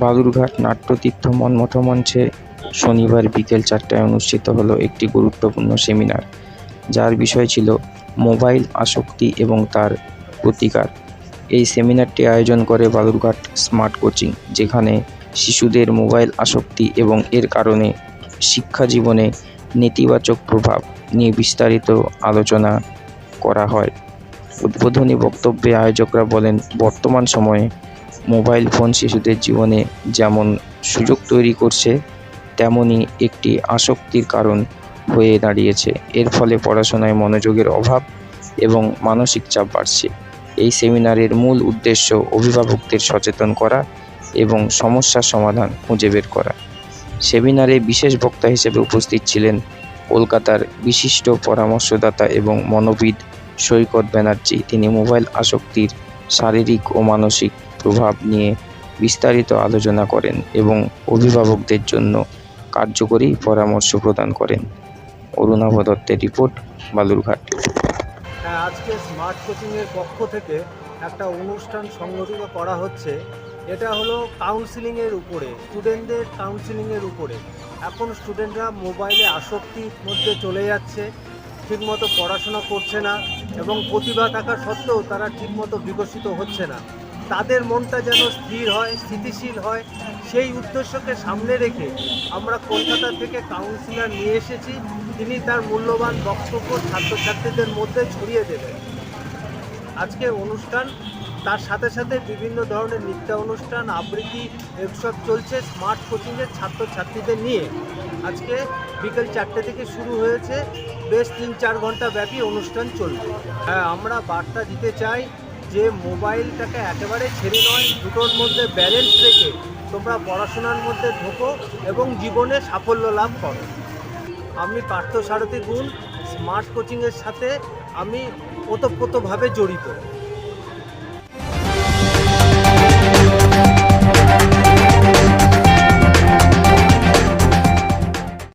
বালুরঘাট নাট্যতীর্থ মন্মথ মঞ্চে শনিবার বিকেল 4টায় অনুষ্ঠিত হলো একটি গুরুত্বপূর্ণ সেমিনার, যার বিষয় ছিল মোবাইল আসক্তি এবং তার প্রতিকার। এই সেমিনারটি আয়োজন করে বালুরঘাট স্মার্ট কোচিং, যেখানে শিশুদের মোবাইল আসক্তি এবং এর কারণে শিক্ষা জীবনে নেতিবাচক প্রভাব নিয়ে বিস্তারিত আলোচনা করা হয়। উদ্বোধনী বক্তব্যে আয়োজকরা বলেন, বর্তমান সময়ে মোবাইল ফোন শিশুদের জীবনে যেমন সুযোগ তৈরি করছে, তেমনি একটি আসক্তির কারণ হয়ে দাঁড়িয়েছে। এর ফলে পড়াশোনায় মনোযোগের অভাব এবং মানসিক চাপ বাড়ছে। এই সেমিনারের মূল উদ্দেশ্য অভিভাবকদের সচেতন করা এবং সমস্যার সমাধান খুঁজে বের করা। সেমিনারে বিশেষ বক্তা হিসেবে উপস্থিত ছিলেন কলকাতার বিশিষ্ট পরামর্শদাতা এবং মনোবিদ সৈকত ব্যানার্জি। তিনি মোবাইল আসক্তির শারীরিক ও মানসিক প্রভাব নিয়ে বিস্তারিত আলোচনা করেন এবং অভিভাবকদের জন্য কার্যকরী পরামর্শ প্রদান করেন। অরুণাভ দত্তের রিপোর্ট, বালুরঘাট। হ্যাঁ, আজকে স্মার্ট কোচিংয়ের পক্ষ থেকে একটা অনুষ্ঠান সংগঠিত করা হচ্ছে। এটা হলো কাউন্সিলিংয়ের উপরে, স্টুডেন্টদের কাউন্সিলিংয়ের উপরে। এখন স্টুডেন্টরা মোবাইলে আসক্তির মধ্যে চলে যাচ্ছে, ঠিকমতো পড়াশোনা করছে না এবং প্রতিভা থাকা সত্ত্বেও তারা ঠিকমতো বিকশিত হচ্ছে না। তাদের মনটা যেন স্থির হয়, স্থিতিশীল হয়, সেই উদ্দেশ্যকে সামনে রেখে আমরা কলকাতা থেকে কাউন্সিলর নিয়ে এসেছি। তিনি তার মূল্যবান বক্তব্য ছাত্রছাত্রীদের মধ্যে ছড়িয়ে দেবেন। আজকে অনুষ্ঠান, তার সাথে সাথে বিভিন্ন ধরনের নৃত্য অনুষ্ঠান, আবৃত্তি এসব চলছে স্মার্ট কোচিংয়ের ছাত্রছাত্রীদের নিয়ে। আজকে বিকেল 4টে থেকে শুরু হয়েছে, বেশ 3-4 ঘন্টা ব্যাপী অনুষ্ঠান চলবে। হ্যাঁ, আমরা বার্তা দিতে চাই যে মোবাইলটাকে একেবারে ছেড়ে নয়, দুটোর মধ্যে ব্যালেন্স রেখে তোমরা পড়াশোনার মধ্যে ঢোকো এবং জীবনে সাফল্য লাভ করো। আমি পার্থসারথী গুণ, স্মার্ট কোচিংয়ের সাথে আমি ওতপ্রোতভাবে জড়িত।